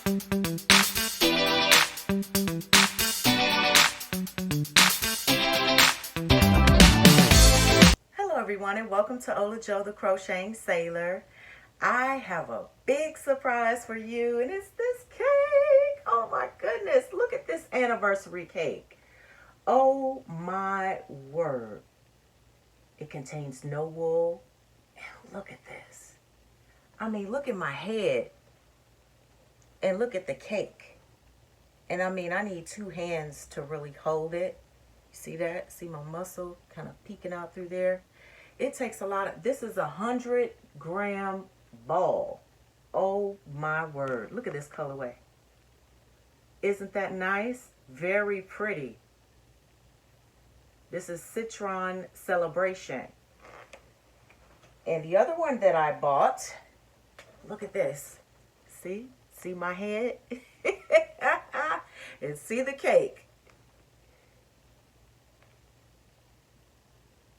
Hello everyone and welcome to Olajoe the Crocheting Sailor. I have a big surprise for you and it's this cake. Oh my goodness, look at this anniversary cake. Oh my word. It contains no wool. And look at this. I mean, look at my head and look at the cake. And I mean, I need two hands to really hold it. See that? See my muscle kind of peeking out through there? It takes a lot of, this is 100-gram ball. Oh my word. Look at this colorway. Isn't that nice? Very pretty. This is Citron Celebration. And the other one that I bought, look at this. See? See my head? And see the cake.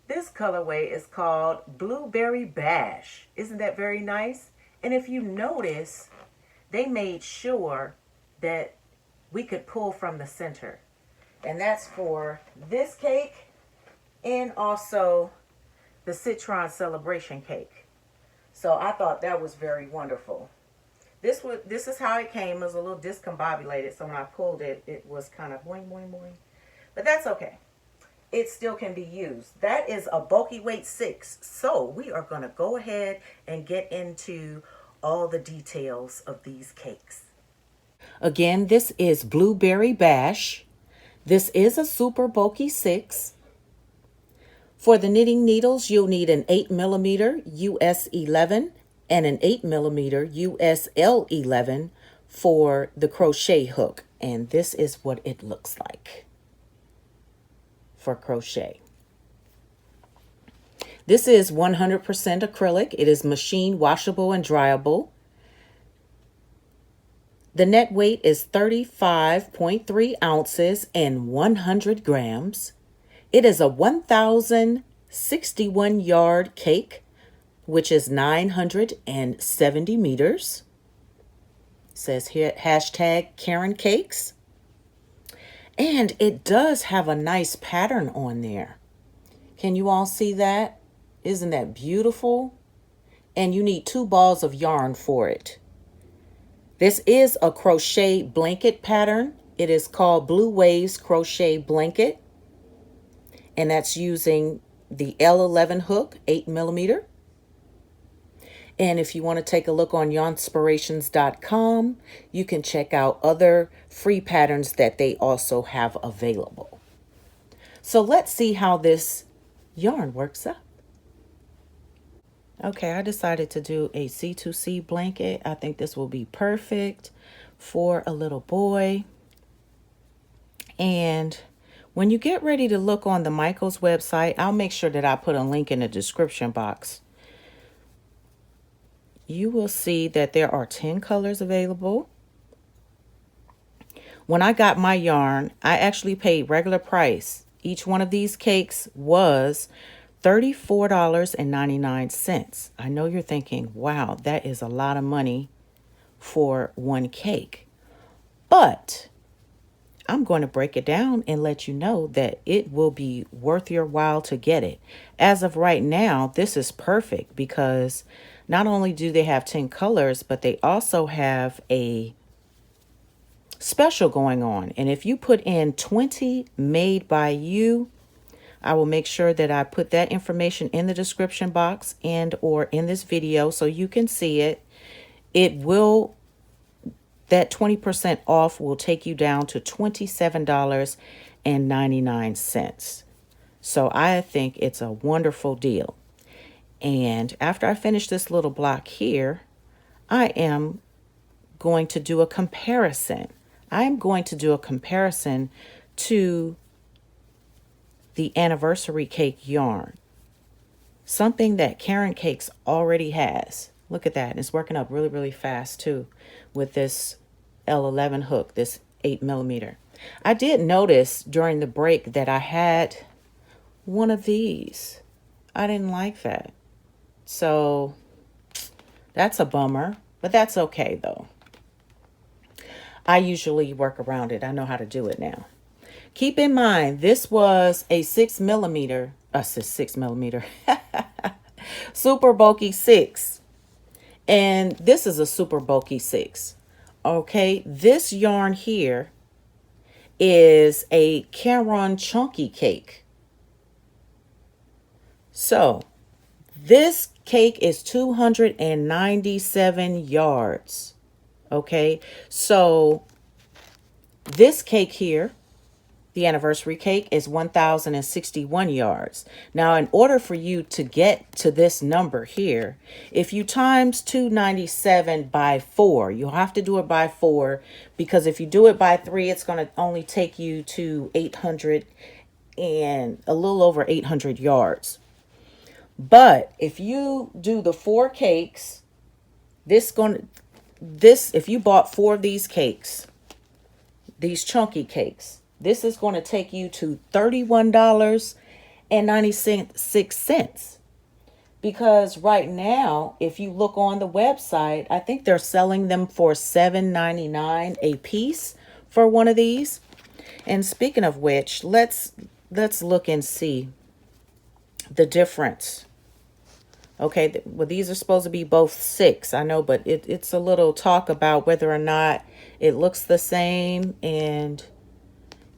This colorway is called Blueberry Bash. Isn't that very nice? And if you notice, they made sure that we could pull from the center. And that's for this cake and also the Citron Celebration cake. So I thought that was very wonderful. This is how it came. It was a little discombobulated, so when I pulled it, it was kind of boing, boing, boing. But that's okay. It still can be used. That is a bulky weight 6. So we are going to go ahead and get into all the details of these cakes. Again, this is Blueberry Bash. This is a super bulky 6. For the knitting needles, you'll need an 8mm US 11 and an 8mm US L 11 for the crochet hook. And this is what it looks like for crochet. This is 100% acrylic. It is machine washable and dryable. The net weight is 35.3 ounces and 100 grams. It is a 1,061 yard cake, which is 970 meters. It says here hashtag Caron Cakes. And it does have a nice pattern on there. Can you all see that? Isn't that beautiful? And you need 2 balls of yarn for it. This is a crochet blanket pattern. It is called Blue Waves Crochet Blanket. And that's using the L11 hook, 8mm. And if you want to take a look on yarnspirations.com, you can check out other free patterns that they also have available. So let's see how this yarn works up. Okay, I decided to do a C2c blanket. I think this will be perfect for a little boy. And when you get ready to look on the Michaels website, I'll make sure that I put a link in the description box. You will see that there are 10 colors available. When I got my yarn, I actually paid regular price. Each one of these cakes was $34.99. I know you're thinking, wow, that is a lot of money for one cake. But I'm going to break it down and let you know that it will be worth your while to get it. As of right now, this is perfect because not only do they have 10 colors, but they also have a special going on. And if you put in 20 made by you, I will make sure that I put that information in the description box and or in this video so you can see it. That 20% off will take you down to $27.99. So I think it's a wonderful deal. And after I finish this little block here, I am going to do a comparison. I'm going to do a comparison to the anniversary cake yarn. Something that Caron Cakes already has. Look at that. It's working up really, really fast too with this L11 hook, this 8mm. I did notice during the break that I had one of these. I didn't like that. So that's a bummer, but that's okay though. I usually work around it. I know how to do it now. Keep in mind, this was a 6mm, 6mm, super bulky 6. And this is a super bulky 6. Okay, this yarn here is a Caron chunky cake. So this cake is 297 yards. Okay, so this cake here, the anniversary cake, is 1,061 yards. Now, in order for you to get to this number here, if you times 297 by 4, you'll have to do it by 4, because if you do it by 3, it's going to only take you to 800 and a little over 800 yards. But if you do the 4 cakes, if you bought 4 of these cakes, these chunky cakes, this is going to take you to $31.96. Because right now, if you look on the website, I think they're selling them for $7.99 a piece for one of these. And speaking of which, let's look and see the difference. Okay, well, these are supposed to be both 6, I know, but it's a little talk about whether or not it looks the same and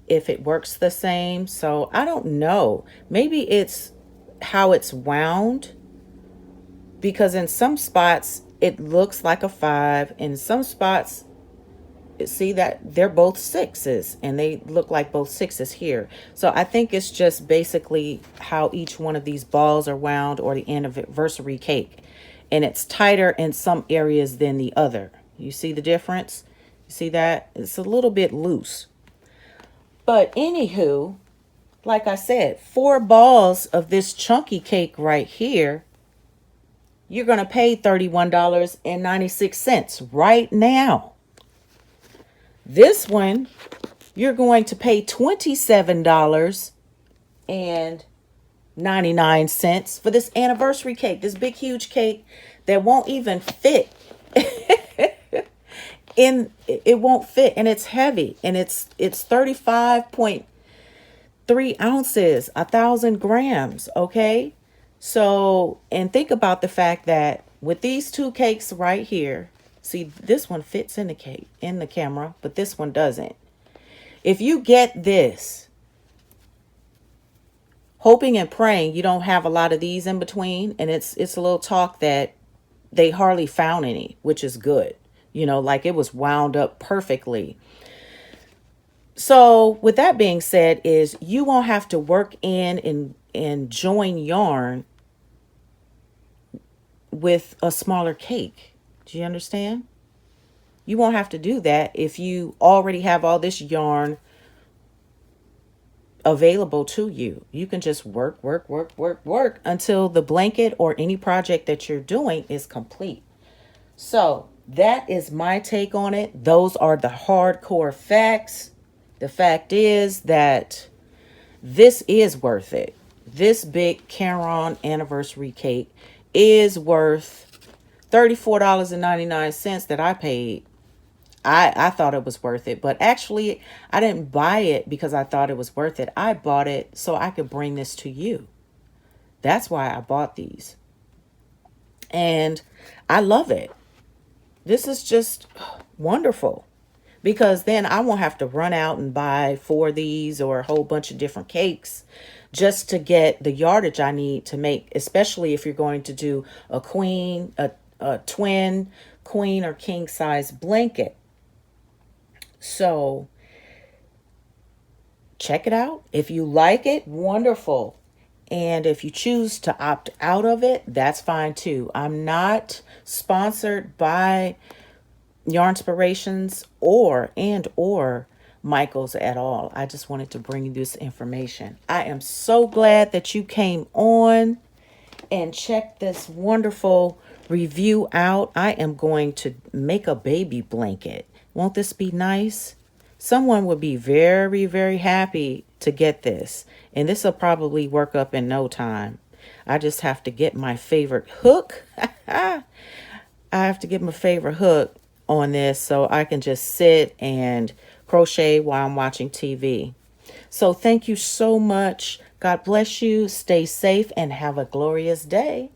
if it works the same. So I don't know. Maybe it's how it's wound, because in some spots it looks like a 5. In some spots, see that they're both 6s and they look like both 6s here. So I think it's just basically how each one of these balls are wound, or the anniversary cake, and it's tighter in some areas than the other. You see the difference? You see that? It's a little bit loose. But anywho, like I said, 4 balls of this chunky cake right here, you're going to pay $31.96 right now. This one, you're going to pay $27.99 for this anniversary cake, this big, huge cake that won't even fit. It won't fit, and it's heavy, and it's 35.3 ounces, 1,000 grams. Okay, so, and think about the fact that with these 2 cakes right here, see, this one fits in the cake, in the camera, but this one doesn't. If you get this, hoping and praying you don't have a lot of these in between, and it's a little talk that they hardly found any, which is good. You know, like it was wound up perfectly. So with that being said, is you won't have to work in and join yarn with a smaller cake. Do you understand? You won't have to do that if you already have all this yarn available to you. You can just work until the blanket or any project that you're doing is complete. So that is my take on it. Those are the hardcore facts. The fact is that this is worth it. This big Caron anniversary cake is worth $34.99 that I paid. I thought it was worth it, but actually I didn't buy it because I thought it was worth it. I bought it so I could bring this to you. That's why I bought these. And I love it. This is just wonderful, because then I won't have to run out and buy 4 of these or a whole bunch of different cakes just to get the yardage I need to make, especially if you're going to do a queen, a twin, queen, or king size blanket. So check it out. If you like it, wonderful. And if you choose to opt out of it, that's fine too. I'm not sponsored by Yarnspirations or Michaels at all. I just wanted to bring you this information. I am so glad that you came on and checked this wonderful review out. I am going to make a baby blanket. Won't this be nice? Someone would be very, very happy to get this. And this will probably work up in no time. I just have to get my favorite hook. I have to get my favorite hook on this so I can just sit and crochet while I'm watching TV. So thank you so much. God bless you. Stay safe and have a glorious day.